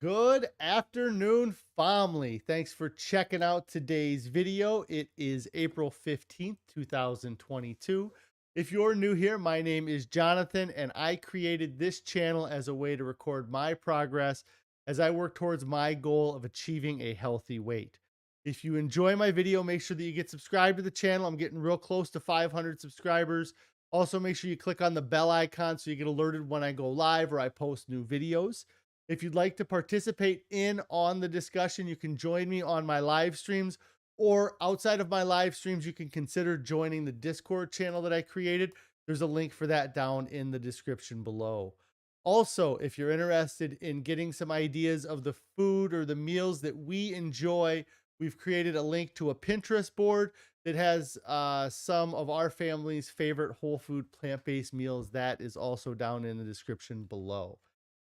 Good afternoon, family. Thanks for checking out today's video. It is April 15th, 2022. If you're new here, my name is Jonathan, and I created this channel as a way to record my progress as I work towards my goal of achieving a healthy weight. If you enjoy my video, make sure that you get subscribed to the channel. I'm getting real close to 500 subscribers. Also, make sure you click on the bell icon so you get alerted when I go live or I post new videos. If you'd like to participate on the discussion, you can join me on my live streams, or outside of my live streams, you can consider joining the Discord channel that I created. There's a link for that down in the description below. Also, if you're interested in getting some ideas of the food or the meals that we enjoy, we've created a link to a Pinterest board that has some of our family's favorite whole food plant-based meals. That is also down in the description below.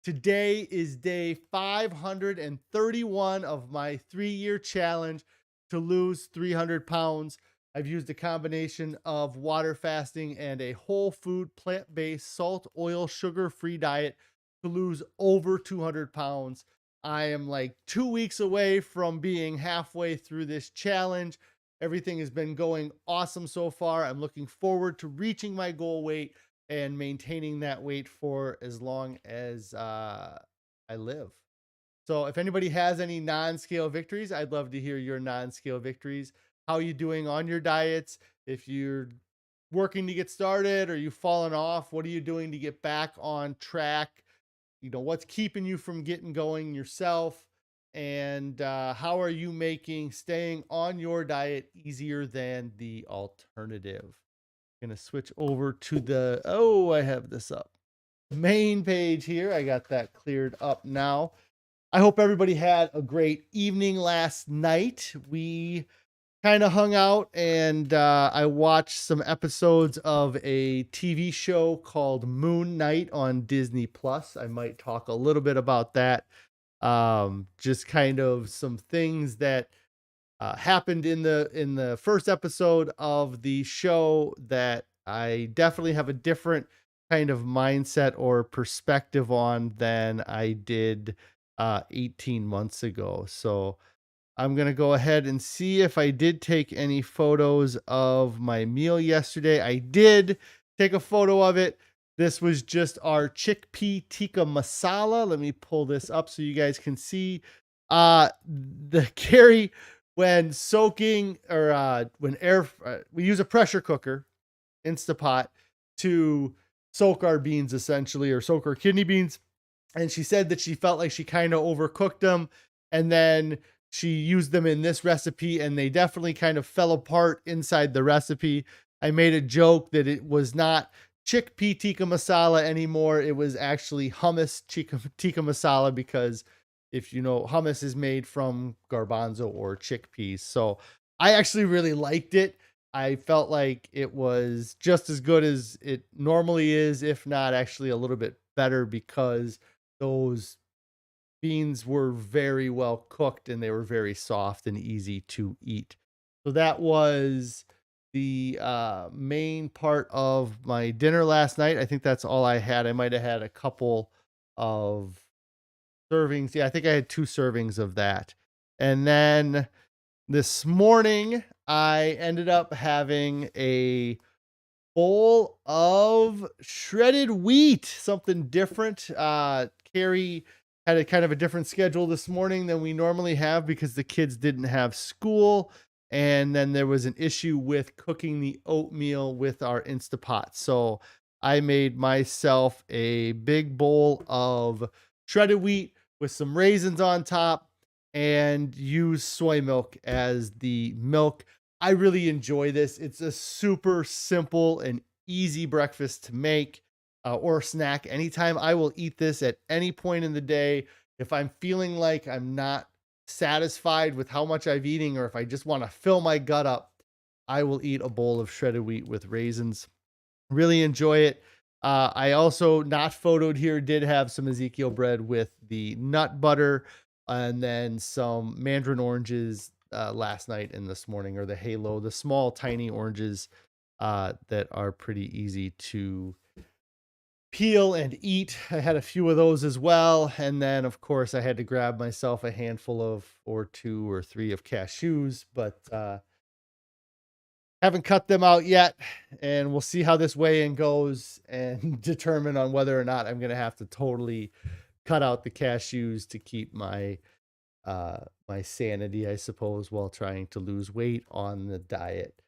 Today is day 531 of my 3-year challenge to lose 300 pounds. I've used a combination of water fasting and a whole food, plant-based, salt, oil, sugar-free diet to lose over 200 pounds. I am like 2 weeks away from being halfway through this challenge. Everything has been going awesome so far. I'm looking forward to reaching my goal weight and maintaining that weight for as long as I live. So if anybody has any non-scale victories, I'd love to hear your non-scale victories. How are you doing on your diets? If you're working to get started or you've fallen off, what are you doing to get back on track? What's keeping you from getting going yourself? And how are you making staying on your diet easier than the alternative? Gonna switch over to I have this up. Main page here. I got that cleared up now. I hope everybody had a great evening last night. We kind of hung out and I watched some episodes of a TV show called Moon Knight on Disney Plus. I might talk a little bit about that. Just kind of some things that happened in the first episode of the show that I definitely have a different kind of mindset or perspective on than I did 18 months ago. So I'm going to go ahead and see if I did take any photos of my meal yesterday. I did take a photo of it. This was just our chickpea tikka masala. Let me pull this up so you guys can see. The Carrie, when soaking or we use a pressure cooker, Instapot, to soak our beans essentially, or soak our kidney beans. And she said that she felt like she kind of overcooked them. And then she used them in this recipe and they definitely kind of fell apart inside the recipe. I made a joke that it was not chickpea tikka masala anymore. It was actually hummus tikka masala, because if you know, hummus is made from garbanzo or chickpeas. So I actually really liked it. I felt like it was just as good as it normally is, if not actually a little bit better, because those beans were very well cooked and they were very soft and easy to eat. So that was the main part of my dinner last night. I think that's all I had. I might have had a couple of servings. Yeah, I think I had 2 servings of that. And then this morning, I ended up having a bowl of shredded wheat, something different. Carrie had a kind of a different schedule this morning than we normally have because the kids didn't have school. And then there was an issue with cooking the oatmeal with our Instapot. So I made myself a big bowl of shredded wheat with some raisins on top and used soy milk as the milk. I really enjoy this. It's a super simple and easy breakfast to make or snack anytime. I will eat this at any point in the day. If I'm feeling like I'm not satisfied with how much I've eating, or if I just want to fill my gut up, I will eat a bowl of shredded wheat with raisins. Really enjoy it. I also, not photoed here, did have some Ezekiel bread with the nut butter and then some mandarin oranges last night and this morning, or the halo, the small tiny oranges that are pretty easy to peel and eat. I had a few of those as well. And then, of course, I had to grab myself a handful of, or 2 or 3 of cashews, but haven't cut them out yet. And we'll see how this weigh-in goes and determine on whether or not I'm going to have to totally cut out the cashews to keep my sanity, I suppose, while trying to lose weight on the diet.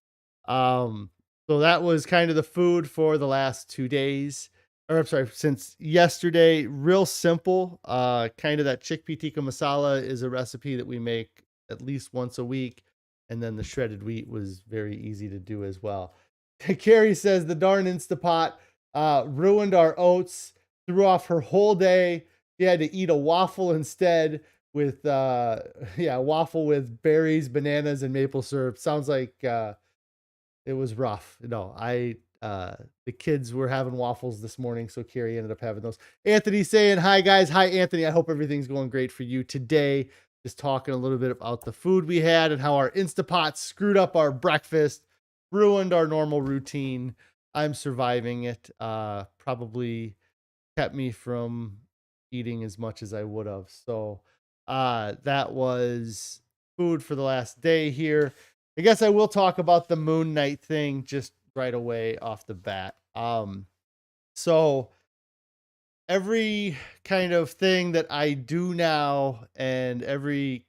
Um, so that was kind of the food for the last 2 days, or I'm sorry, since yesterday. Real simple. Kind of that chickpea tikka masala is a recipe that we make at least once a week, and then the shredded wheat was very easy to do as well. Carrie says the darn Instapot ruined our oats, threw off her whole day. She had to eat a waffle instead with waffle with berries, bananas, and maple syrup. Sounds like it was rough. No, the kids were having waffles this morning, so Carrie ended up having those. Anthony saying hi, guys. Hi, Anthony. I hope everything's going great for you today. Just talking a little bit about the food we had and how our Instapot screwed up our breakfast, ruined our normal routine. I'm surviving it. Probably kept me from eating as much as I would have. So that was food for the last day here. I guess I will talk about the Moon Knight thing just right away off the bat. So every kind of thing that I do now and every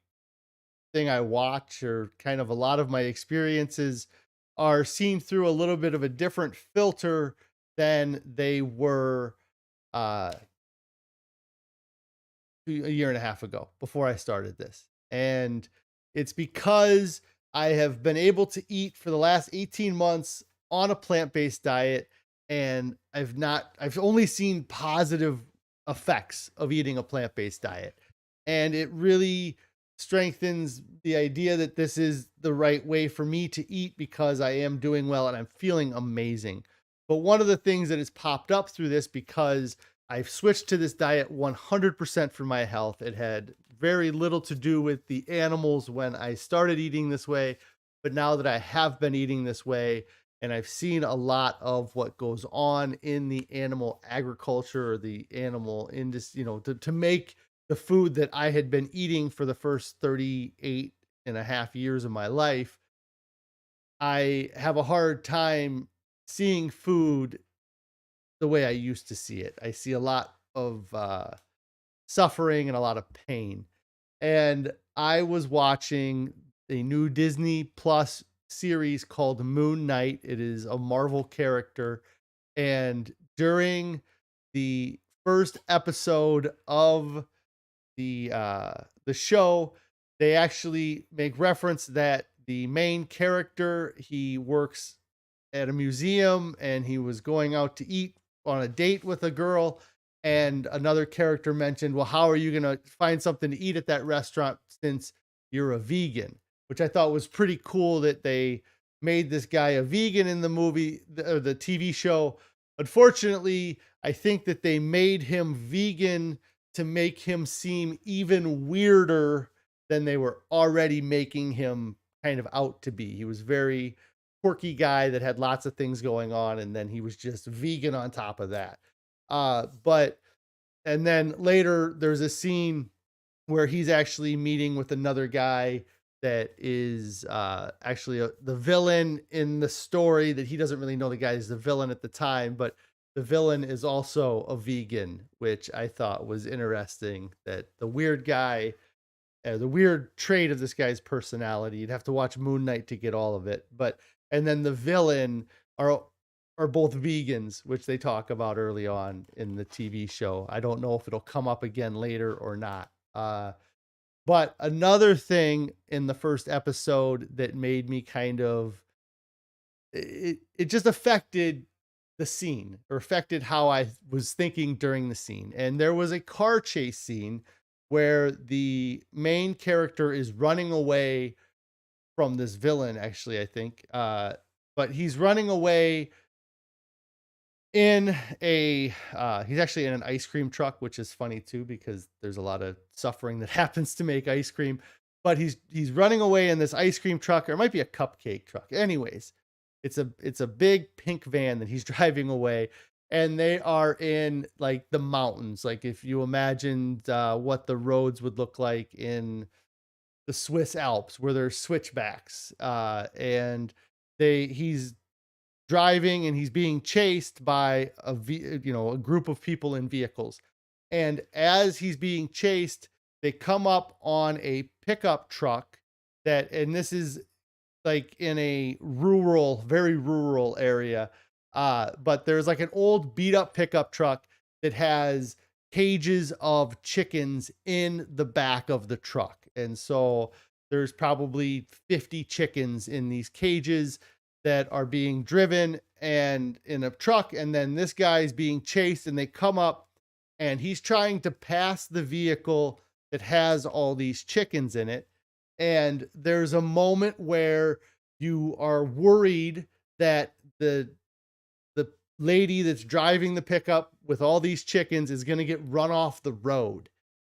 thing I watch, or kind of a lot of my experiences, are seen through a little bit of a different filter than they were uh a year and a half ago before I started this. And it's because I have been able to eat for the last 18 months on a plant-based diet, and I've only seen positive effects of eating a plant-based diet. And it really strengthens the idea that this is the right way for me to eat, because I am doing well and I'm feeling amazing. But one of the things that has popped up through this, because I've switched to this diet 100% for my health. It had very little to do with the animals when I started eating this way, but now that I have been eating this way and I've seen a lot of what goes on in the animal agriculture or the animal industry, to make the food that I had been eating for the first 38 and a half years of my life, I have a hard time seeing food the way I used to see it. I see a lot of suffering and a lot of pain. And I was watching a new Disney Plus series called Moon Knight. It is a Marvel character. And during the first episode of the show, they actually make reference that the main character, he works at a museum and he was going out to eat on a date with a girl, and another character mentioned, well, how are you going to find something to eat at that restaurant since you're a vegan? Which I thought was pretty cool that they made this guy a vegan in the movie or the TV show. Unfortunately, I think that they made him vegan to make him seem even weirder than they were already making him kind of out to be. He was very quirky guy that had lots of things going on, and then he was just vegan on top of that. But and then later there's a scene where he's actually meeting with another guy that is actually the villain in the story, that he doesn't really know the guy is the villain at the time, but the villain is also a vegan, which I thought was interesting, that the weird guy, the weird trait of this guy's personality. You'd have to watch Moon Knight to get all of it. But and then the villain are both vegans, which they talk about early on in the TV show. I don't know if it'll come up again later or not. But another thing in the first episode that made me kind of it just affected the scene, or affected how I was thinking during the scene. And there was a car chase scene where the main character is running away from this villain, actually, I think. But he's running away in a he's actually in an ice cream truck, which is funny too, because there's a lot of suffering that happens to make ice cream. But he's running away in this ice cream truck, or it might be a cupcake truck. Anyways, it's a big pink van that he's driving away, and they are in like the mountains. Like if you imagined what the roads would look like in the Swiss Alps, where there's switchbacks, and he's driving and he's being chased by a group of people in vehicles. And as he's being chased, they come up on a pickup truck and this is like in a very rural area. But there's like an old beat up pickup truck that has cages of chickens in the back of the truck. And so there's probably 50 chickens in these cages that are being driven and in a truck. And then this guy's being chased and they come up and he's trying to pass the vehicle that has all these chickens in it. And there's a moment where you are worried that the lady that's driving the pickup with all these chickens is going to get run off the road.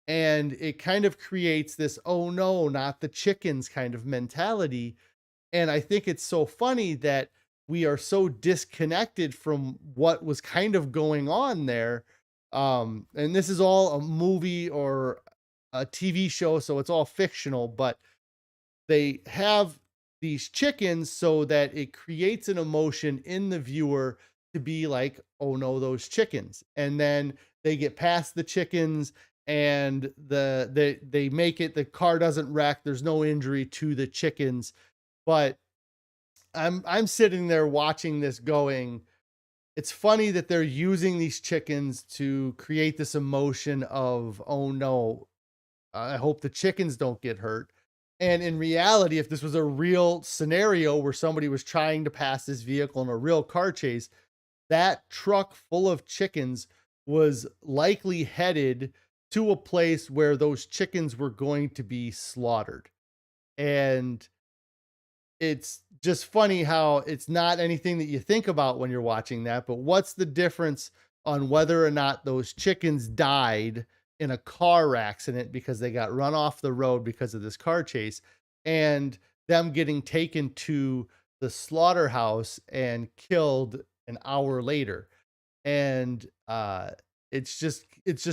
And it kind of creates this, oh no, not the chickens kind of mentality. And I think it's so funny that we are so disconnected from what was kind of going on there. And this is all a movie or a TV show, so it's all fictional, but they have these chickens so that it creates an emotion in the viewer to be like, oh no, those chickens. And then they get past the chickens and they make it, the car doesn't wreck, there's no injury to the chickens. But I'm sitting there watching this going, it's funny that they're using these chickens to create this emotion of, oh no, I hope the chickens don't get hurt. And in reality, if this was a real scenario where somebody was trying to pass this vehicle in a real car chase, that truck full of chickens was likely headed to a place where those chickens were going to be slaughtered. And it's just funny how it's not anything that you think about when you're watching that, but what's the difference on whether or not those chickens died in a car accident because they got run off the road because of this car chase, and them getting taken to the slaughterhouse and killed an hour later? And it's just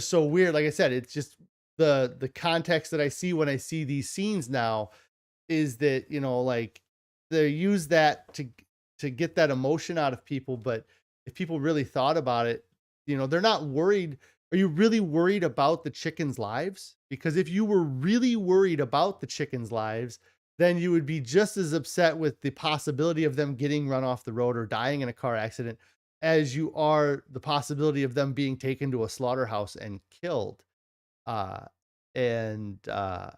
so weird. Like I said, it's just the context that I see when I see these scenes now is that, like, they use that to get that emotion out of people. But if people really thought about it, they're not worried. Are you really worried about the chickens' lives? Because if you were really worried about the chickens' lives, then you would be just as upset with the possibility of them getting run off the road or dying in a car accident as you are the possibility of them being taken to a slaughterhouse and killed. Uh, and the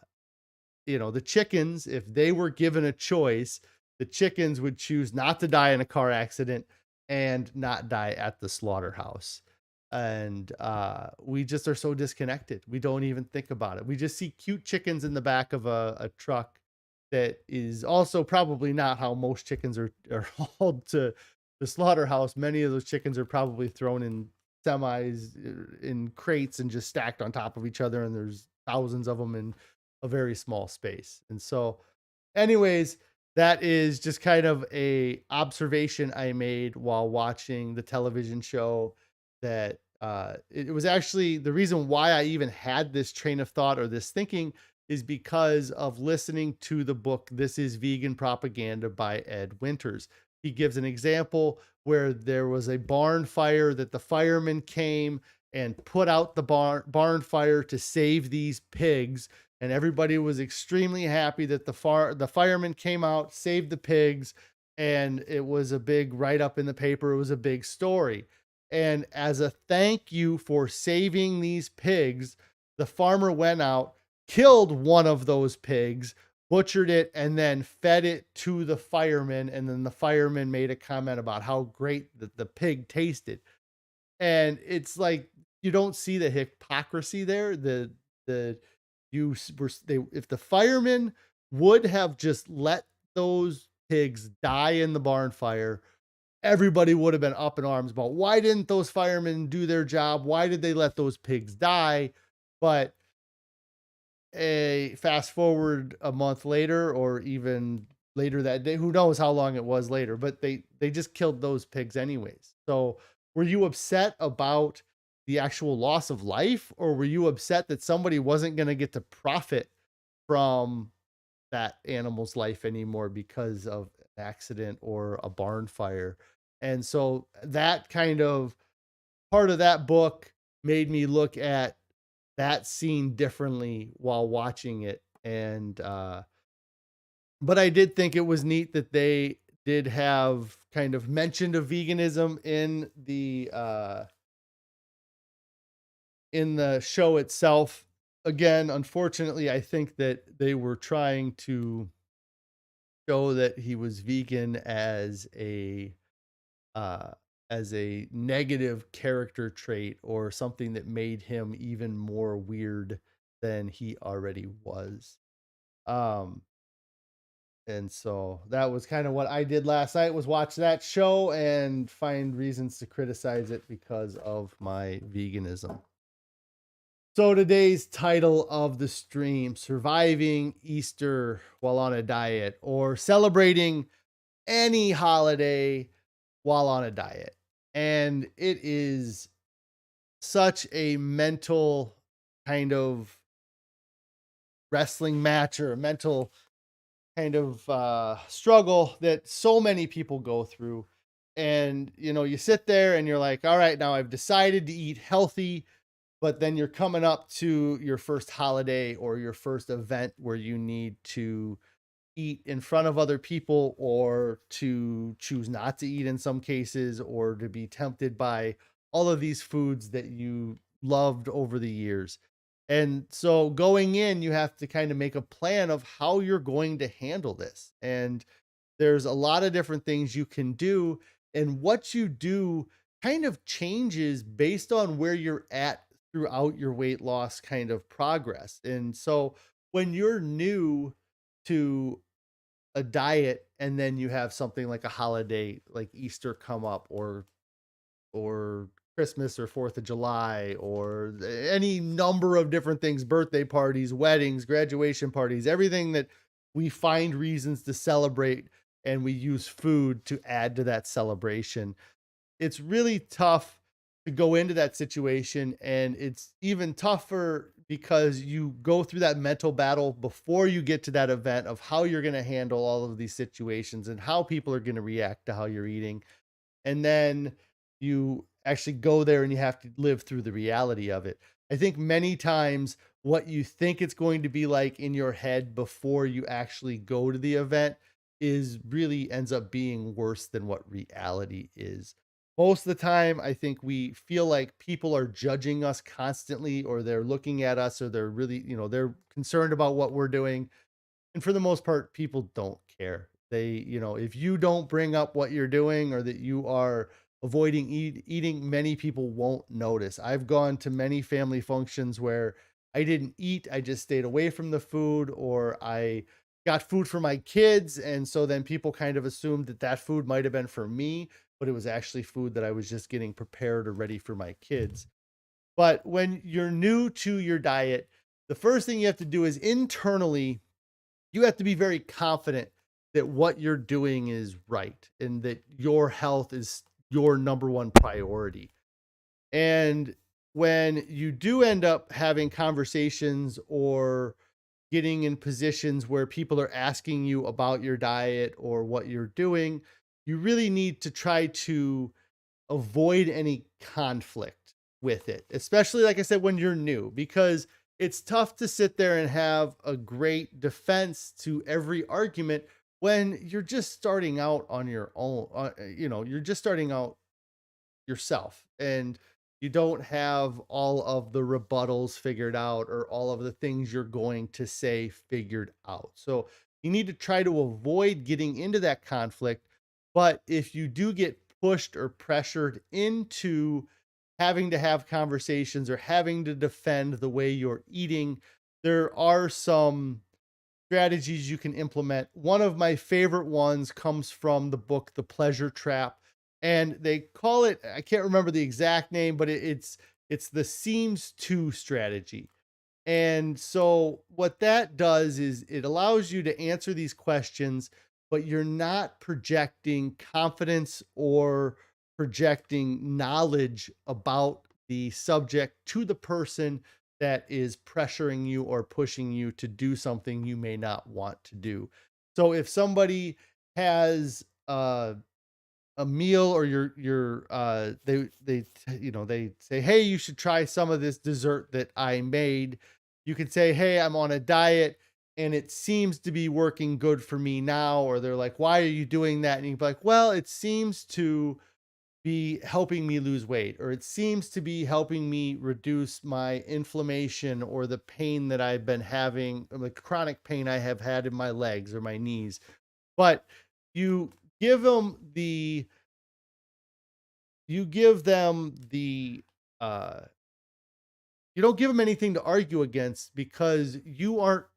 chickens, if they were given a choice, the chickens would choose not to die in a car accident and not die at the slaughterhouse. And we just are so disconnected. We don't even think about it. We just see cute chickens in the back of a truck that is also probably not how most chickens are hauled to the slaughterhouse. Many of those chickens are probably thrown in semis in crates and just stacked on top of each other, and there's thousands of them in a very small space. And so, anyways, that is just kind of a observation I made while watching the television show. That it was actually the reason why I even had this train of thought or this thinking is because of listening to the book This Is Vegan Propaganda by Ed Winters. He gives an example where there was a barn fire that the firemen came and put out the barn fire to save these pigs, and everybody was extremely happy that the firemen came out, saved the pigs, and it was a big write up in the paper. It was a big story. And as a thank you for saving these pigs, the farmer went out, killed one of those pigs, butchered it, and then fed it to the firemen. And then the firemen made a comment about how great the pig tasted. And it's like, you don't see the hypocrisy there. If the firemen would have just let those pigs die in the barn fire, everybody would have been up in arms about why didn't those firemen do their job? Why did they let those pigs die? But a fast forward a month later, or even later that day, who knows how long it was later, but they just killed those pigs anyways. So were you upset about the actual loss of life, or were you upset that somebody wasn't going to get to profit from that animal's life anymore because of an accident or a barn fire? And so that kind of part of that book made me look at that scene differently while watching it. And but I did think it was neat that they did have kind of mentioned of veganism in the show itself. Again, unfortunately, I think that they were trying to show that he was vegan uh, as a negative character trait or something that made him even more weird than he already was. Um, and so that was kind of what I did last night, was watch that show and find reasons to criticize it because of my veganism. So today's title of the stream: surviving Easter while on a diet, or celebrating any holiday while on a diet. And it is such a mental kind of wrestling match, or a mental kind of struggle that so many people go through. And you sit there and you're like, all right, now I've decided to eat healthy, but then you're coming up to your first holiday or your first event where you need to eat in front of other people, or to choose not to eat in some cases, or to be tempted by all of these foods that you loved over the years. And so going in, you have to kind of make a plan of how you're going to handle this. And there's a lot of different things you can do. And what you do kind of changes based on where you're at throughout your weight loss kind of progress. And so when you're new to a diet, and then you have something like a holiday like Easter come up, or Christmas or 4th of July, or any number of different things, birthday parties, weddings, graduation parties, everything that we find reasons to celebrate, and we use food to add to that celebration. It's really tough to go into that situation, and it's even tougher because you go through that mental battle before you get to that event of how you're going to handle all of these situations and how people are going to react to how you're eating. And then you actually go there and you have to live through the reality of it. I think many times what you think it's going to be like in your head before you actually go to the event is really ends up being worse than what reality is. Most of the time, I think we feel like people are judging us constantly, or they're looking at us, or they're really, they're concerned about what we're doing. And for the most part, people don't care. If you don't bring up what you're doing, or that you are avoiding eating, many people won't notice. I've gone to many family functions where I didn't eat, I just stayed away from the food, or I got food for my kids. And so then people kind of assumed that that food might have been for me, but it was actually food that I was just getting prepared or ready for my kids. But when you're new to your diet, the first thing you have to do is internally you have to be very confident that what you're doing is right, and that your health is your number one priority. And when you do end up having conversations or getting in positions where people are asking you about your diet or what you're doing, you really need to try to avoid any conflict with it, especially like I said, when you're new, because it's tough to sit there and have a great defense to every argument when you're just starting out on your own. You're just starting out yourself, and you don't have all of the rebuttals figured out, or all of the things you're going to say figured out. So you need to try to avoid getting into that conflict. But if you do get pushed or pressured into having to have conversations or having to defend the way you're eating, there are some strategies you can implement. One of my favorite ones comes from the book The Pleasure Trap, and they call it, I can't remember the exact name, but it's the seems to strategy. And so what that does is it allows you to answer these questions, but you're not projecting confidence or projecting knowledge about the subject to the person that is pressuring you or pushing you to do something you may not want to do. So if somebody has a meal, or they say, hey, you should try some of this dessert that I made, you could say, hey, I'm on a diet and it seems to be working good for me now. Or they're like, why are you doing that? And you can be like, well, it seems to be helping me lose weight, or it seems to be helping me reduce my inflammation or the pain that I've been having, or the chronic pain I have had in my legs or my knees. But you give them the you give them the uh you don't give them anything to argue against, because you're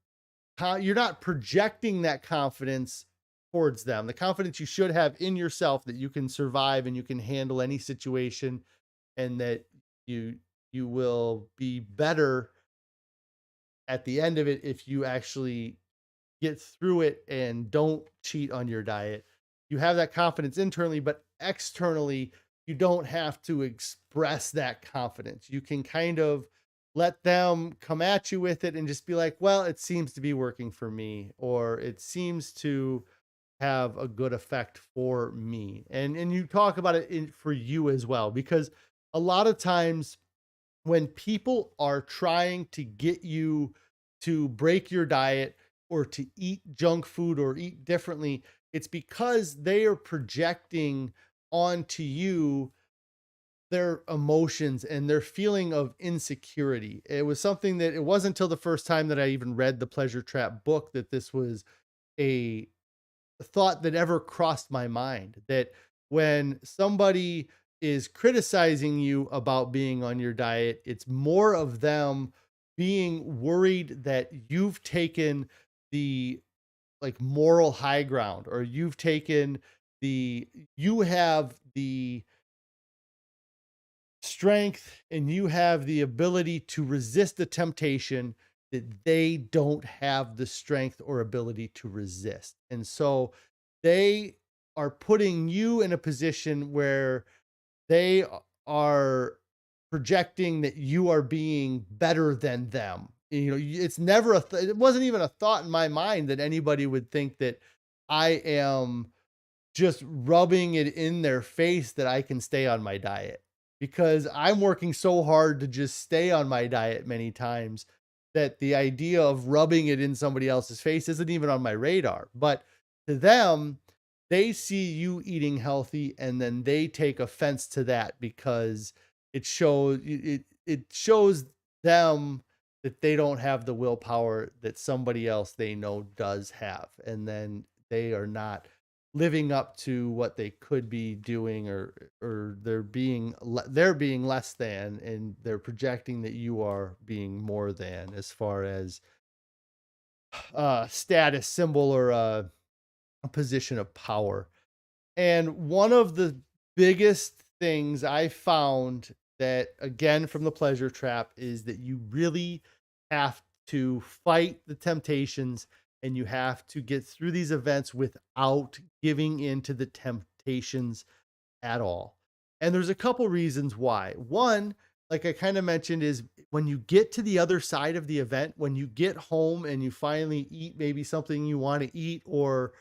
not projecting that confidence towards them, the confidence you should have in yourself that you can survive and you can handle any situation, and that you you will be better at the end of it if you actually get through it and don't cheat on your diet. You have that confidence internally, but externally, you don't have to express that confidence. You can kind of let them come at you with it and just be like, well, it seems to be working for me, or it seems to have a good effect for me. And you talk about it for you as well, because a lot of times when people are trying to get you to break your diet or to eat junk food or eat differently, it's because they are projecting onto you their emotions and their feeling of insecurity. It was something that, it wasn't until the first time that I even read the Pleasure Trap book that this was a thought that ever crossed my mind, that when somebody is criticizing you about being on your diet, it's more of them being worried that you've taken the like moral high ground, or you've taken you have the strength and you have the ability to resist the temptation that they don't have the strength or ability to resist. And so they are putting you in a position where they are projecting that you are being better than them. It's never it wasn't even a thought in my mind that anybody would think that I am just rubbing it in their face that I can stay on my diet, because I'm working so hard to just stay on my diet many times that the idea of rubbing it in somebody else's face isn't even on my radar. But to them, they see you eating healthy and then they take offense to that, because it shows them that they don't have the willpower that somebody else they know does have, and then they are not living up to what they could be doing, or they're being less than, and they're projecting that you are being more than, as far as status symbol, or a position of power. And one of the biggest things I found, that again from the Pleasure Trap, is that you really have to fight the temptations, and you have to get through these events without giving in to the temptations at all. And there's a couple reasons why. One, like I kind of mentioned, is when you get to the other side of the event, when you get home and you finally eat maybe something you want to eat, or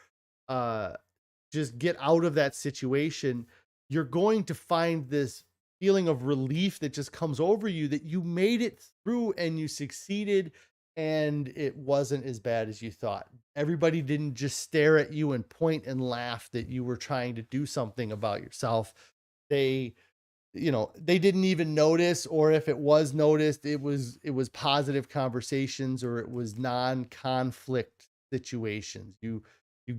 uh just get out of that situation, you're going to find this feeling of relief that just comes over you, that you made it through and you succeeded, and it wasn't as bad as you thought. Everybody didn't just stare at you and point and laugh that you were trying to do something about yourself. They they didn't even notice, or if it was noticed, it was positive conversations, or it was non-conflict situations. You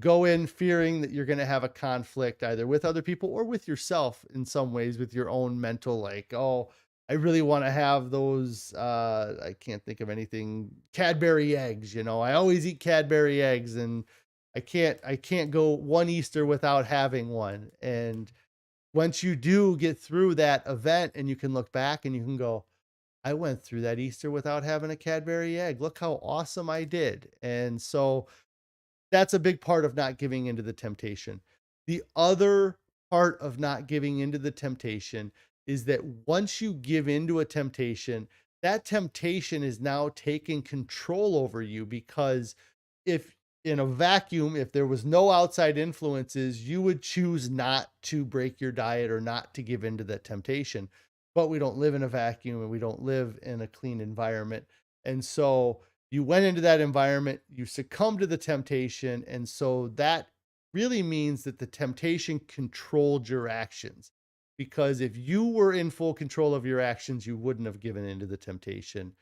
go in fearing that you're going to have a conflict either with other people or with yourself, in some ways, with your own mental, like, oh, I really want to have those I can't think of anything, Cadbury eggs. I always eat Cadbury eggs, and I can't go one Easter without having one. And once you do get through that event, and you can look back and you can go, I went through that Easter without having a Cadbury egg. Look how awesome I did. And so that's a big part of not giving into the temptation. The other part of not giving into the temptation is that once you give into a temptation, that temptation is now taking control over you, because if in a vacuum, if there was no outside influences, you would choose not to break your diet or not to give into that temptation. But we don't live in a vacuum and we don't live in a clean environment. And so you went into that environment, you succumbed to the temptation. And so that really means that the temptation controlled your actions. Because if you were in full control of your actions, you wouldn't have given into the temptation.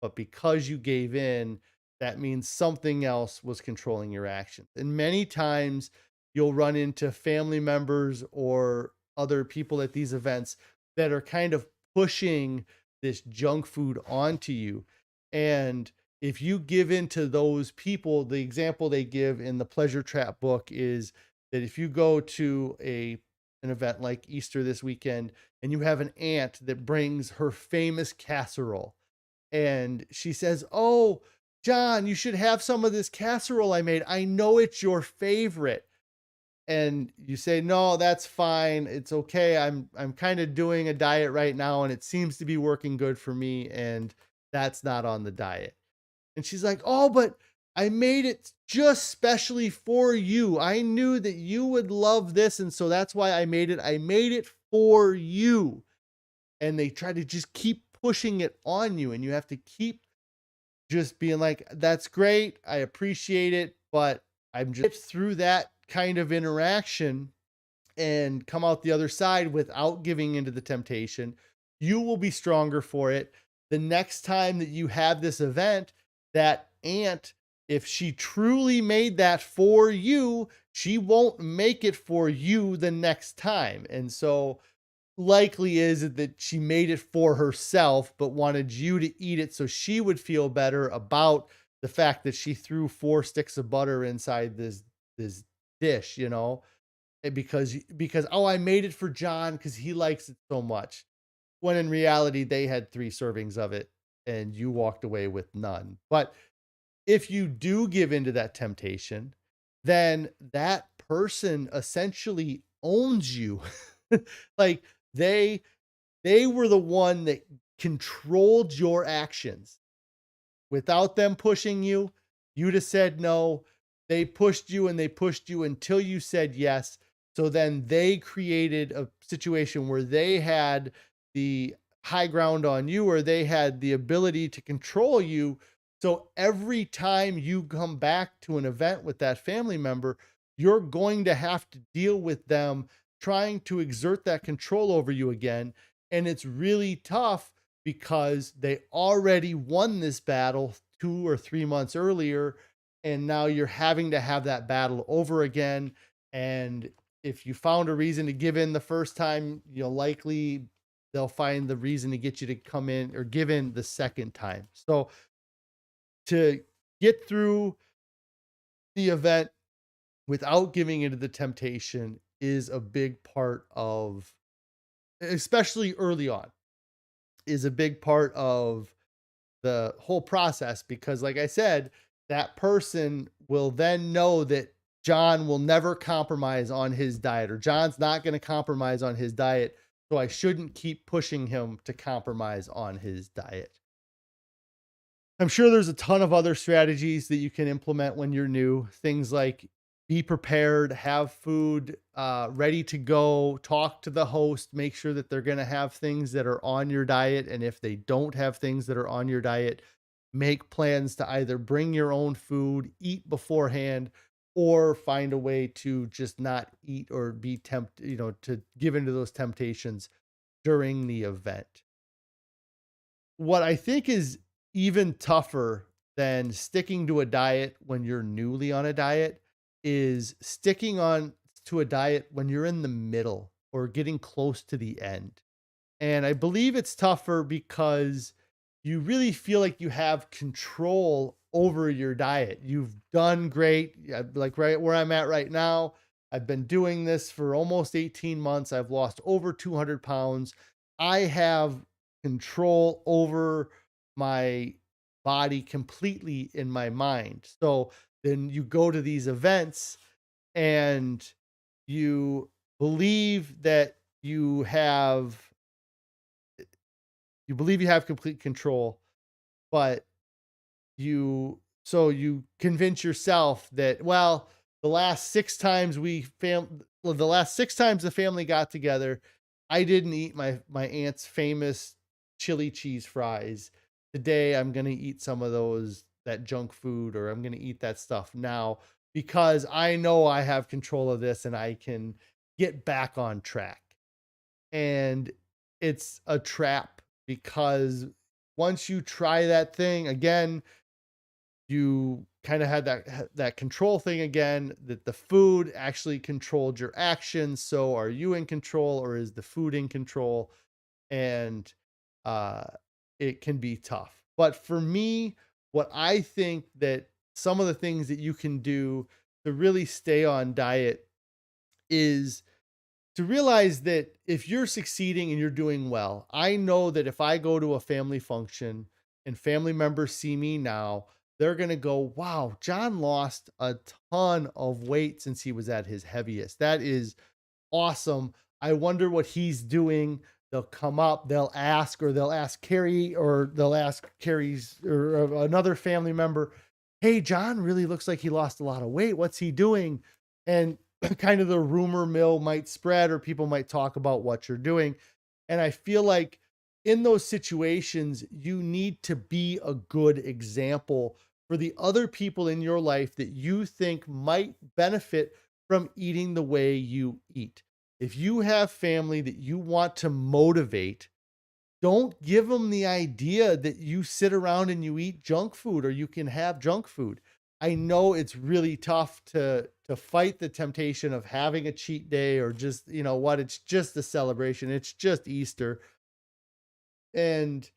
But because you gave in, that means something else was controlling your actions. And many times you'll run into family members or other people at these events that are kind of pushing this junk food onto you. And if you give in to those people, the example they give in the Pleasure Trap book is that if you go to an event like Easter this weekend and you have an aunt that brings her famous casserole and she says, "Oh, John, you should have some of this casserole I made. I know it's your favorite." And you say, "No, that's fine. It's okay. I'm kind of doing a diet right now and it seems to be working good for me, and that's not on the diet." And she's like, "Oh, but I made it just specially for you. I knew that you would love this, and so that's why I made it. I made it for you." And they try to just keep pushing it on you, and you have to keep just being like, "That's great. I appreciate it, but I'm just through that kind of interaction and come out the other side without giving into the temptation. You will be stronger for it. The next time that you have this event, that aunt, if she truly made that for you, she won't make it for you the next time." And so likely is that she made it for herself, but wanted you to eat it so she would feel better about the fact that she threw 4 sticks of butter inside this dish, because oh, I made it for John because he likes it so much. When in reality, they had 3 servings of it and you walked away with none. But if you do give into that temptation, then that person essentially owns you. Like they they were the one that controlled your actions. Without them pushing you, you'd have said no. They pushed you and they pushed you until you said yes. So then they created a situation where they had the high ground on you, or they had the ability to control you. So every time you come back to an event with that family member, you're going to have to deal with them trying to exert that control over you again. And it's really tough because they already won this battle 2 or 3 months earlier. And now you're having to have that battle over again. And if you found a reason to give in the first time, likely they'll find the reason to get you to come in or give in the second time. So to get through the event without giving into the temptation is a big part of, especially early on, is a big part of the whole process. Because like I said, that person will then know that John will never compromise on his diet, or John's not going to compromise on his diet. So I shouldn't keep pushing him to compromise on his diet. I'm sure there's a ton of other strategies that you can implement when you're new. Things like be prepared, have food ready to go, talk to the host, make sure that they're going to have things that are on your diet. And if they don't have things that are on your diet, make plans to either bring your own food, eat beforehand, or find a way to just not eat or be tempted, to give into those temptations during the event. What I think is even tougher than sticking to a diet when you're newly on a diet is sticking on to a diet when you're in the middle or getting close to the end. And I believe it's tougher because you really feel like you have control over your diet. You've done great. Like right where I'm at right now, I've been doing this for almost 18 months. I've lost over 200 pounds. I have control over my body completely in my mind. So then you go to these events and you believe that you have complete control, but you convince yourself that, well, the last 6 times the family got together, I didn't eat my aunt's famous chili cheese fries. Today I'm going to eat some of that junk food, or I'm going to eat that stuff now because I know I have control of this and I can get back on track. And it's a trap, because once you try that thing again, you kind of had that control thing again, that the food actually controlled your actions. So are you in control, or is the food in control? And uh it can be tough. But for me, what I think that some of the things that you can do to really stay on diet is to realize that if you're succeeding and you're doing well, I know that if I go to a family function and family members see me now, they're going to go, wow, John lost a ton of weight since he was at his heaviest. That is awesome. I wonder what he's doing. They'll come up, they'll ask Carrie, or they'll ask Carrie's or another family member, hey, John really looks like he lost a lot of weight. What's he doing? And kind of the rumor mill might spread, or people might talk about what you're doing. And I feel like in those situations, you need to be a good example for the other people in your life that you think might benefit from eating the way you eat. If you have family that you want to motivate, don't give them the idea that you sit around and you eat junk food, or you can have junk food. I know it's really tough to fight the temptation of having a cheat day, or just, you know what, it's just a celebration. It's just Easter, and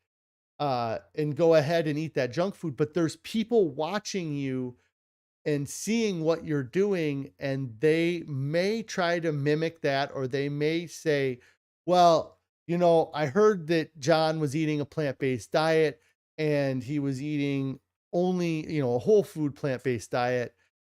go ahead and eat that junk food. But there's people watching you and seeing what you're doing, and they may try to mimic that, or they may say, well, I heard that John was eating a plant-based diet, and he was eating only, a whole food plant-based diet,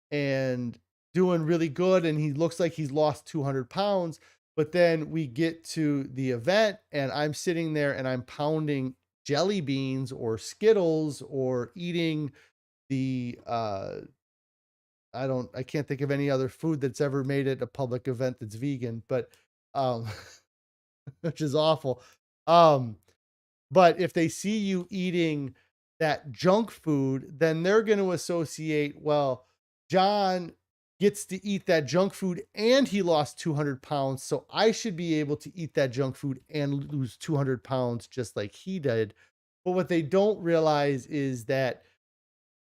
and doing really good, and he looks like he's lost 200 pounds. But then we get to the event, and I'm sitting there and I'm pounding jelly beans or Skittles, or eating the I can't think of any other food that's ever made it a public event that's vegan, but um which is awful. Um but if they see you eating that junk food, then they're going to associate, well, John gets to eat that junk food and he lost 200 pounds, so I should be able to eat that junk food and lose 200 pounds just like he did. But what they don't realize is that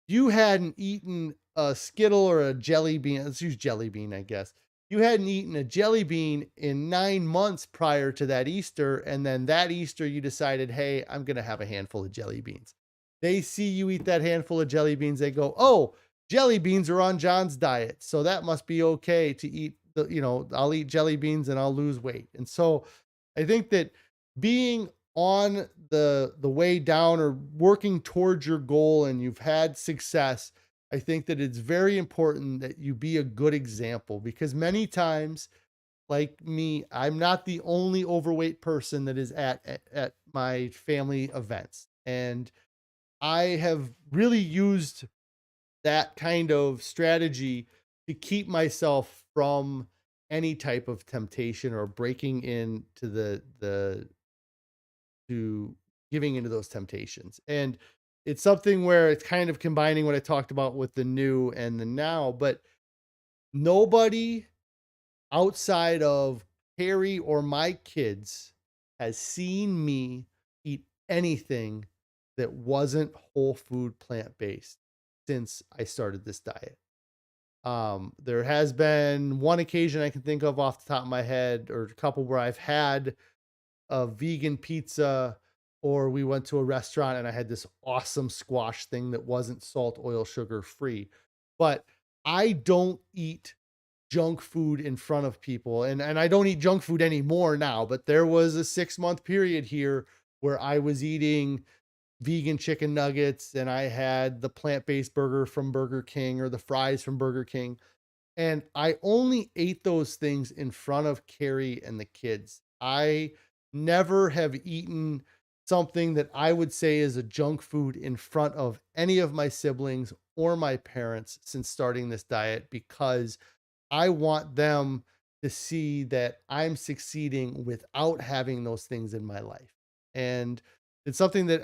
you hadn't eaten a Skittle or a jelly bean. Let's use jelly bean, I guess. You hadn't eaten a jelly bean in 9 months prior to that Easter. And then that Easter, you decided, hey, I'm going to have a handful of jelly beans. They see you eat that handful of jelly beans. They go, oh, jelly beans are on John's diet, so that must be okay to eat I'll eat jelly beans and I'll lose weight. And so I think that being on the way down, or working towards your goal, and you've had success, I think that it's very important that you be a good example, because many times, like me, I'm not the only overweight person that is at my family events. And I have really used that kind of strategy to keep myself from any type of temptation, or breaking into the to giving into those temptations. And it's something where it's kind of combining what I talked about with the new and the now. But nobody outside of Carrie or my kids has seen me eat anything that wasn't whole food plant based since I started this diet. There has been one occasion I can think of off the top of my head, or a couple, where I've had a vegan pizza, or we went to a restaurant and I had this awesome squash thing that wasn't salt, oil, sugar free. But I don't eat junk food in front of people, and I don't eat junk food anymore now, but there was a 6-month period here where I was eating vegan chicken nuggets, and I had the plant-based burger from Burger King, or the fries from Burger King. And I only ate those things in front of Carrie and the kids. I never have eaten something that I would say is a junk food in front of any of my siblings or my parents since starting this diet, because I want them to see that I'm succeeding without having those things in my life. And it's something that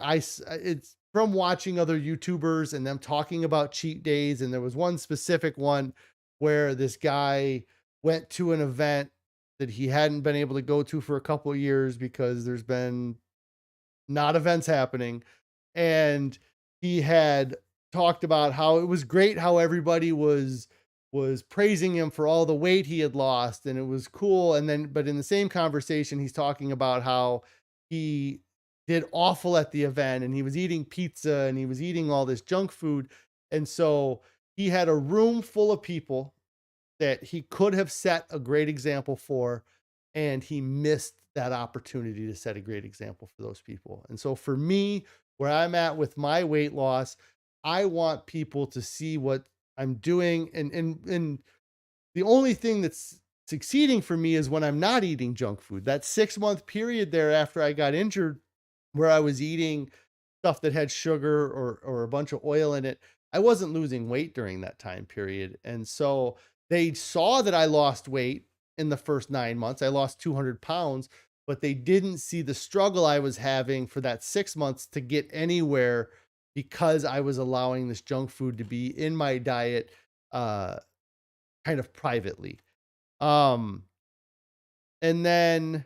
it's from watching other YouTubers and them talking about cheat days. And there was one specific one where this guy went to an event that he hadn't been able to go to for a couple of years because there's been not events happening. And he had talked about how it was great how everybody was praising him for all the weight he had lost, and it was cool. And then but in the same conversation he's talking about how he did awful at the event, and he was eating pizza and he was eating all this junk food. And so he had a room full of people that he could have set a great example for, and he missed that opportunity to set a great example for those people. And so for me, where I'm at with my weight loss, I want people to see what I'm doing. And the only thing that's succeeding for me is when I'm not eating junk food. That 6-month period there after I got injured, where I was eating stuff that had sugar or a bunch of oil in it, I wasn't losing weight during that time period. And so they saw that I lost weight in the first 9 months. I lost 200 pounds, but they didn't see the struggle I was having for that 6 months to get anywhere, because I was allowing this junk food to be in my diet, uh, kind of privately. Um, and then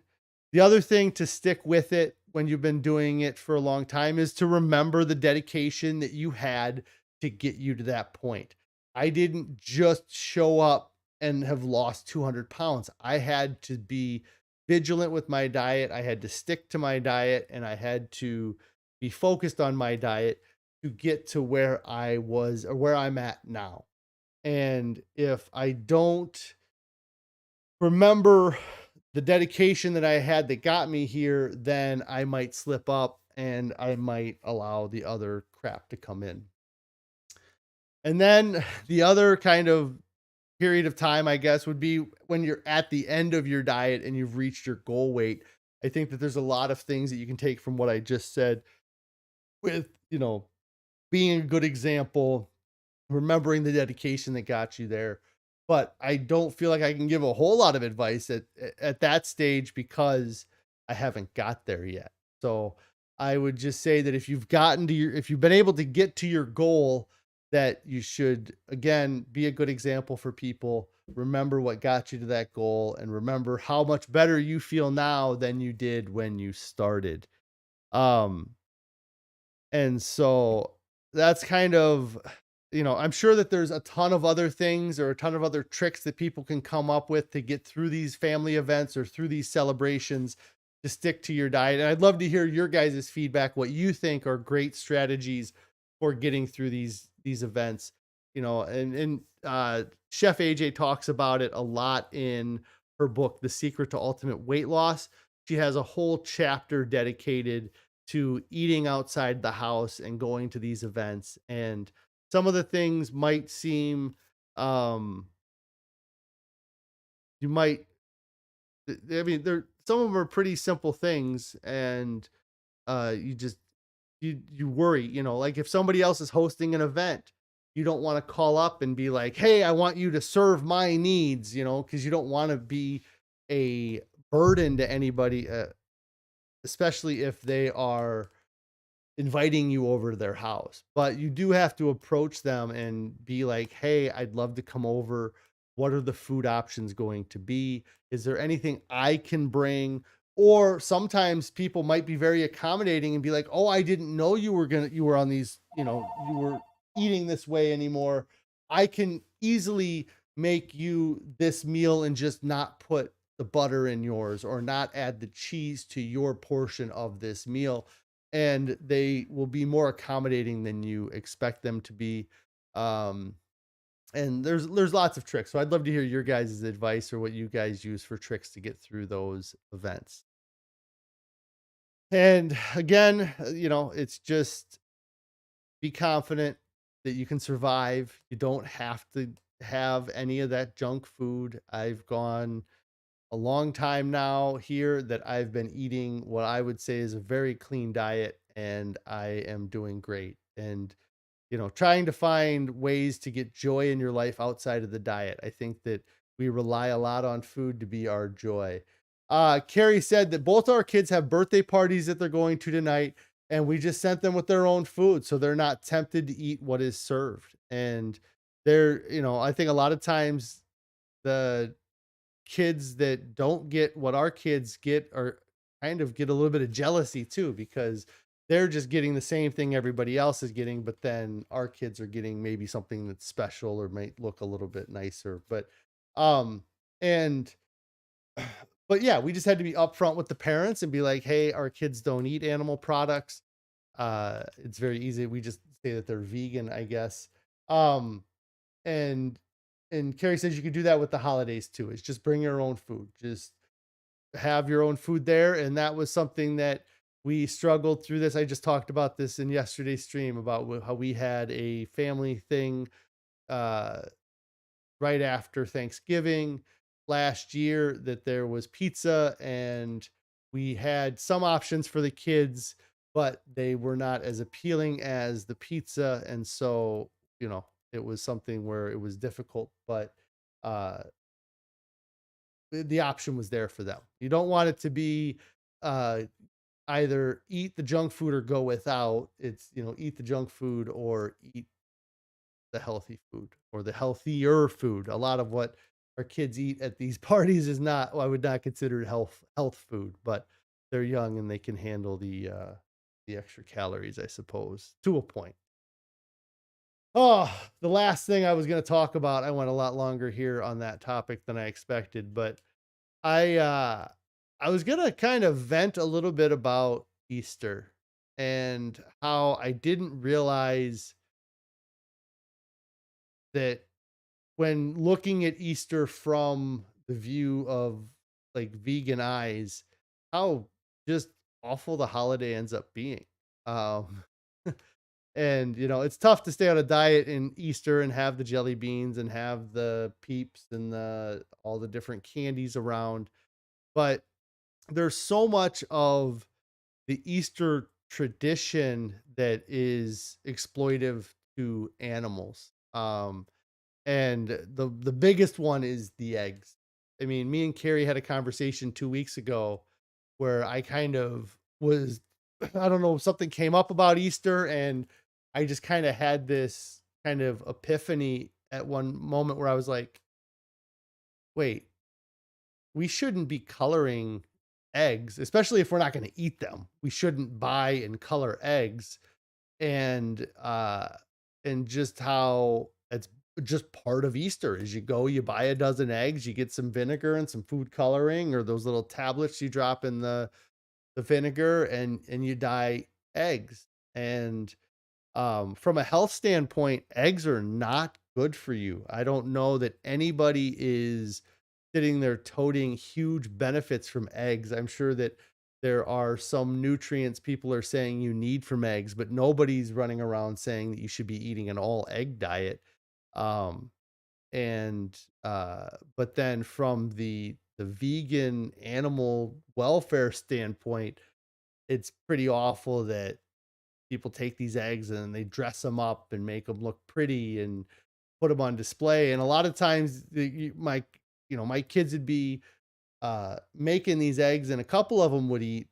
the other thing to stick with it when you've been doing it for a long time is to remember the dedication that you had to get you to that point. I didn't just show up and have lost 200 pounds. I had to be vigilant with my diet. I had to stick to my diet, and I had to be focused on my diet to get to where I was or where I'm at now. And if I don't remember the dedication that I had that got me here, then I might slip up and I might allow the other crap to come in. And then the other kind of period of time, I guess, would be when you're at the end of your diet and you've reached your goal weight. I think that there's a lot of things that you can take from what I just said with, being a good example, remembering the dedication that got you there. But I don't feel like I can give a whole lot of advice at that stage because I haven't got there yet. So I would just say that if you've been able to get to your goal, that you should again be a good example for people. Remember what got you to that goal, and remember how much better you feel now than you did when you started. Um, and so that's kind of, I'm sure that there's a ton of other things or a ton of other tricks that people can come up with to get through these family events or through these celebrations to stick to your diet. And I'd love to hear your guys' feedback, what you think are great strategies for getting through these events. And Chef AJ talks about it a lot in her book, The Secret to Ultimate Weight Loss. She has a whole chapter dedicated to eating outside the house and going to these events. And some of the things might seem, um, you might, I mean, some of them are pretty simple things, and you just, you worry, like if somebody else is hosting an event, you don't want to call up and be like, hey, I want you to serve my needs, because you don't want to be a burden to anybody, especially if they are inviting you over to their house. But you do have to approach them and be like, hey, I'd love to come over. What are the food options going to be? Is there anything I can bring? Or sometimes people might be very accommodating and be like, oh, I didn't know you were on these, you were eating this way anymore. I can easily make you this meal and just not put the butter in yours or not add the cheese to your portion of this meal, and they will be more accommodating than you expect them to be. Um, and there's lots of tricks. So I'd love to hear your guys' advice or what you guys use for tricks to get through those events. And again, it's just be confident that you can survive. You don't have to have any of that junk food. I've gone a long time now here that I've been eating what I would say is a very clean diet, and I am doing great. And trying to find ways to get joy in your life outside of the diet. I think that we rely a lot on food to be our joy. Carrie said that both our kids have birthday parties that they're going to tonight, and we just sent them with their own food so they're not tempted to eat what is served. And I think a lot of times the kids that don't get what our kids get are kind of get a little bit of jealousy too, because they're just getting the same thing everybody else is getting, but then our kids are getting maybe something that's special or might look a little bit nicer. Um and but yeah, we just had to be upfront with the parents and be like, hey, our kids don't eat animal products. It's very easy. We just say that they're vegan, I guess. Um and Carrie says you could do that with the holidays too. It's just bring your own food. Just have your own food there. And that was something that we struggled through this. I just talked about this in yesterday's stream about how we had a family thing uh, right after Thanksgiving last year, that there was pizza, and we had some options for the kids, but they were not as appealing as the pizza. And so, it was something where it was difficult, but uh, the option was there for them. You don't want it to be uh, either eat the junk food or go without. It's, eat the junk food or eat the healthy food or the healthier food. A lot of what our kids eat at these parties is not, well, I would not consider it health food, but they're young and they can handle the extra calories, I suppose, to a point. Oh, the last thing I was going to talk about, I went a lot longer here on that topic than I expected, but I uh I was gonna kind of vent a little bit about Easter and how I didn't realize that when looking at Easter from the view of like vegan eyes, how just awful the holiday ends up being. Um and it's tough to stay on a diet in Easter and have the jelly beans and have the peeps and the all the different candies around. But there's so much of the Easter tradition that is exploitive to animals. And the biggest one is the eggs. I mean, me and Carrie had a conversation 2 weeks ago where I kind of was, I don't know, something came up about Easter, and I just kind of had this kind of epiphany at one moment where I was like, wait, we shouldn't be coloring eggs, especially if we're not going to eat them. We shouldn't buy and color eggs. And just how it's just part of Easter is you go, you buy a dozen eggs, you get some vinegar and some food coloring or those little tablets you drop in the vinegar, and you dye eggs. And from a health standpoint, eggs are not good for you. I don't know that anybody is sitting there toting huge benefits from eggs. I'm sure that there are some nutrients people are saying you need from eggs, but nobody's running around saying that you should be eating an all egg diet. Um, and but then from the vegan animal welfare standpoint, it's pretty awful that people take these eggs and they dress them up and make them look pretty and put them on display. And a lot of times my kids would be making these eggs, and a couple of them would eat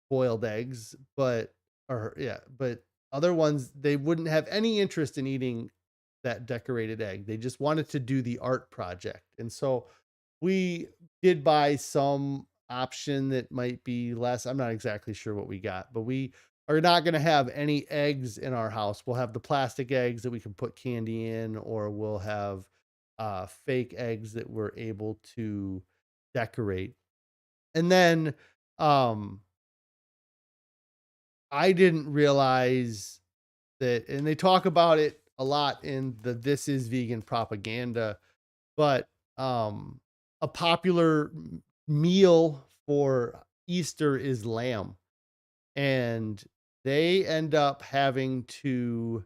boiled eggs, but other ones, they wouldn't have any interest in eating that decorated egg. They just wanted to do the art project. And so we did buy some option that might be less. I'm not exactly sure what we got, but we are not going to have any eggs in our house. We'll have the plastic eggs that we can put candy in, or we'll have fake eggs that we're able to decorate. And then um I didn't realize that, and they talk about it a lot in the This Is Vegan propaganda, but a popular meal for Easter is lamb, and they end up having to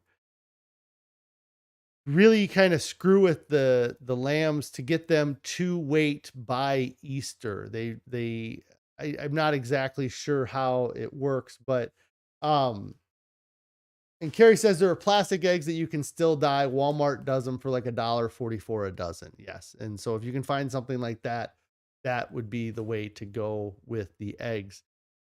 really kind of screw with the lambs to get them to weight by Easter. I'm not exactly sure how it works, but um and Carrie says there are plastic eggs that you can still dye. Walmart does them for like $1.44 a dozen. Yes. And so if you can find something like that, that would be the way to go with the eggs.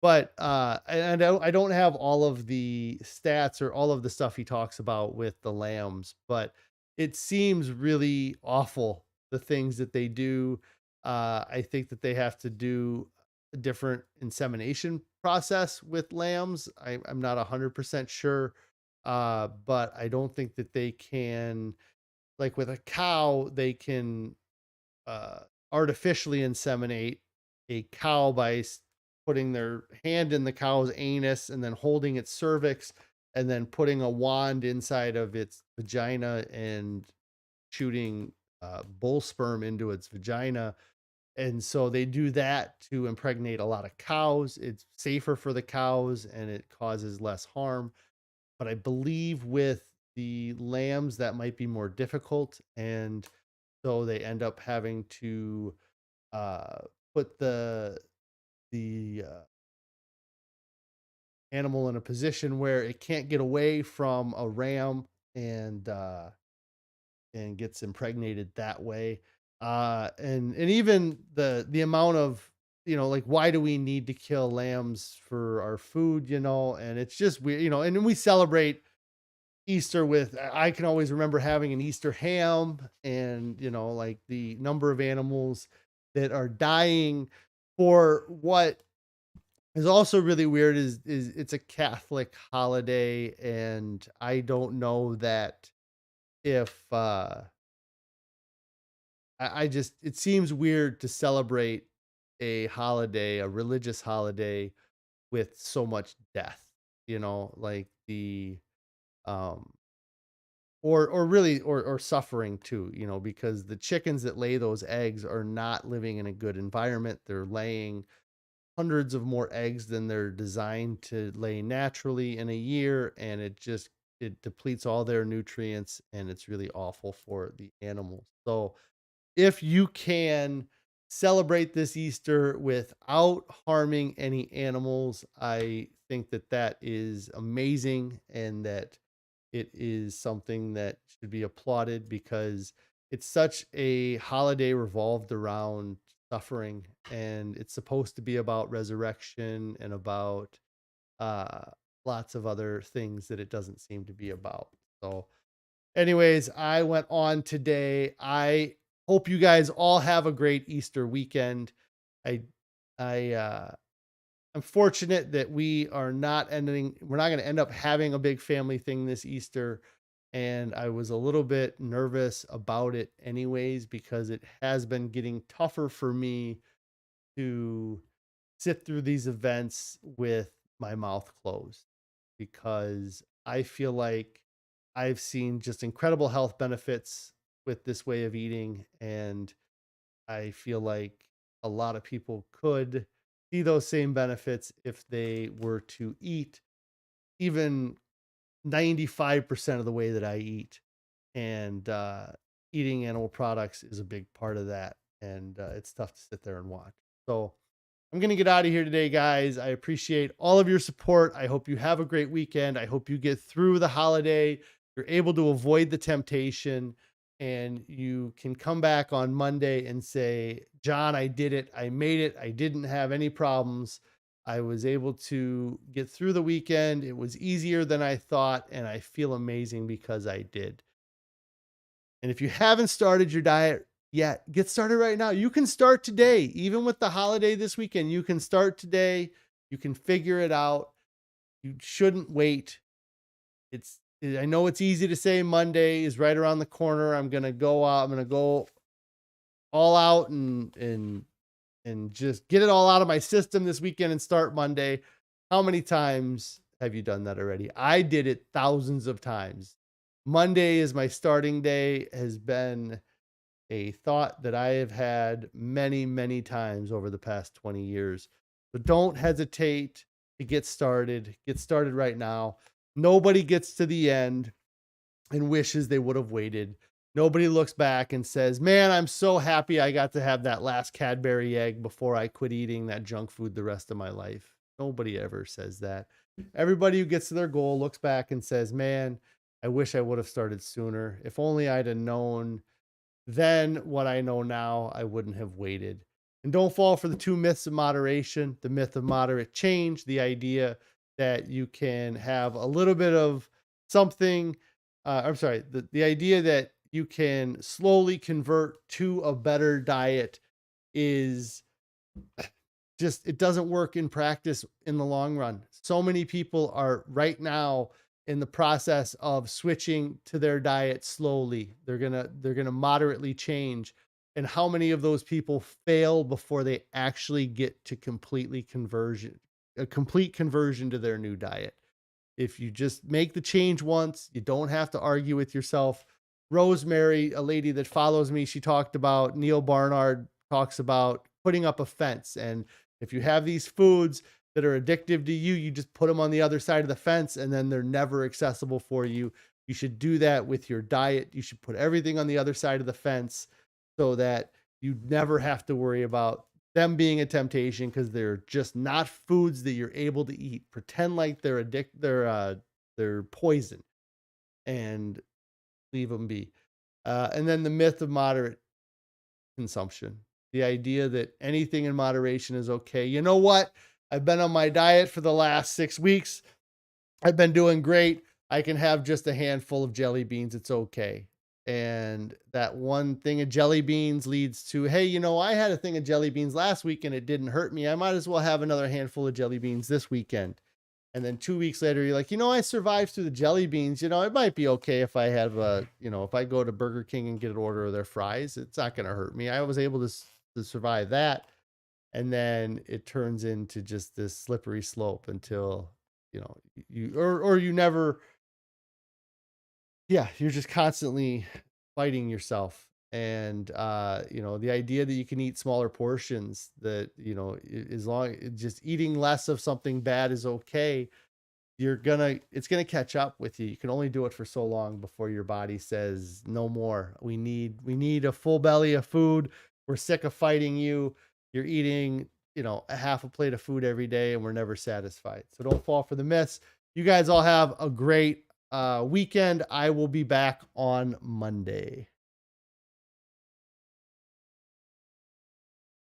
But and I don't have all of the stats or all of the stuff he talks about with the lambs, but it seems really awful, the things that they do. I think that they have to do a different insemination process with lambs. I'm not 100% sure, but I don't think that they can, like with a cow, they can uh, artificially inseminate a cow by putting their hand in the cow's anus and then holding its cervix and then putting a wand inside of its vagina and shooting bull sperm into its vagina. And so they do that to impregnate a lot of cows. It's safer for the cows and it causes less harm. But I believe with the lambs, that might be more difficult. And so they end up having to uh, put the animal in a position where it can't get away from a ram and and gets impregnated that way. And even the amount of, like, why do we need to kill lambs for our food, and it's just weird, and then we celebrate Easter with, I can always remember having an Easter ham and, like the number of animals that are dying for what is also really weird is it's a Catholic holiday. And I don't know that if, I just, it seems weird to celebrate a holiday, a religious holiday with so much death, like um, or really or suffering too, because the chickens that lay those eggs are not living in a good environment. They're laying hundreds of more eggs than they're designed to lay naturally in a year, and it depletes all their nutrients, and it's really awful for the animals. So if you can celebrate this Easter without harming any animals, I think that that is amazing, and that it is something that should be applauded, because it's such a holiday revolved around suffering, and it's supposed to be about resurrection and about uh lots of other things that it doesn't seem to be about. So anyways, I went on today. I hope you guys all have a great Easter weekend. I I I'm fortunate that we're not going to end up having a big family thing this Easter. And I was a little bit nervous about it anyways, because it has been getting tougher for me to sit through these events with my mouth closed, because I feel like I've seen just incredible health benefits with this way of eating. And I feel like a lot of people could see those same benefits if they were to eat even 95% of the way that I eat. And eating animal products is a big part of that. And it's tough to sit there and watch. So I'm going to get out of here today, guys. I appreciate all of your support. I hope you have a great weekend. I hope you get through the holiday. You're able to avoid the temptation, and you can come back on Monday and say, John, I did it. I made it. I didn't have any problems. I was able to get through the weekend. It was easier than I thought, and I feel amazing because I did. And if you haven't started your diet yet, get started right now. You can start today, even with the holiday this weekend. You can start today. You can figure it out. You shouldn't wait. I know it's easy to say Monday is right around the corner. I'm going to go out. I'm going to go all out and just get it all out of my system this weekend and start Monday. How many times have you done that already? I did it thousands of times. Monday is my starting day, has been a thought that I have had many, many times over the past 20 years. So don't hesitate to get started. Get started right now. Nobody gets to the end. and wishes they would have waited. Nobody looks back and says, man, I'm so happy I got to have that last Cadbury egg before I quit eating that junk food the rest of my life. Nobody ever says that. Everybody who gets to their goal looks back and says, man, I wish I would have started sooner. If only I'd have known then what I know now, I wouldn't have waited. And don't fall for the two myths of moderation: the myth of moderate change, the idea that you can have a little bit of something. I'm sorry, the idea that you can slowly convert to a better diet is just, it doesn't work in practice in the long run. So many people are right now in the process of switching to their diet slowly. They're going to moderately change. And how many of those people fail before they actually get to a complete conversion to their new diet? If you just make the change once, you don't have to argue with yourself. Rosemary, a lady that follows me, she talked about, Neil Barnard talks about putting up a fence. And if you have these foods that are addictive to you, you just put them on the other side of the fence and then they're never accessible for you. You should do that with your diet. You should put everything on the other side of the fence so that you never have to worry about them being a temptation, because they're just not foods that you're able to eat. Pretend like they're poison and leave them be. And then the myth of moderate consumption, the idea that anything in moderation is okay. You know what? I've been on my diet for the last 6 weeks. I've been doing great. I can have just a handful of jelly beans. It's okay. And that one thing of jelly beans leads to, hey, I had a thing of jelly beans last week and it didn't hurt me. I might as well have another handful of jelly beans this weekend. And then 2 weeks later, you're like, I survived through the jelly beans. It might be okay if I have if I go to Burger King and get an order of their fries, it's not going to hurt me. I was able to survive that. And then it turns into just this slippery slope until, you never, you're just constantly fighting yourself. And, the idea that you can eat smaller portions, that, as long just eating less of something bad is okay, it's gonna catch up with you. You can only do it for so long before your body says, no more. We need a full belly of food. We're sick of fighting you. You're eating, a half a plate of food every day and we're never satisfied. So don't fall for the myths. You guys all have a great weekend. I will be back on Monday.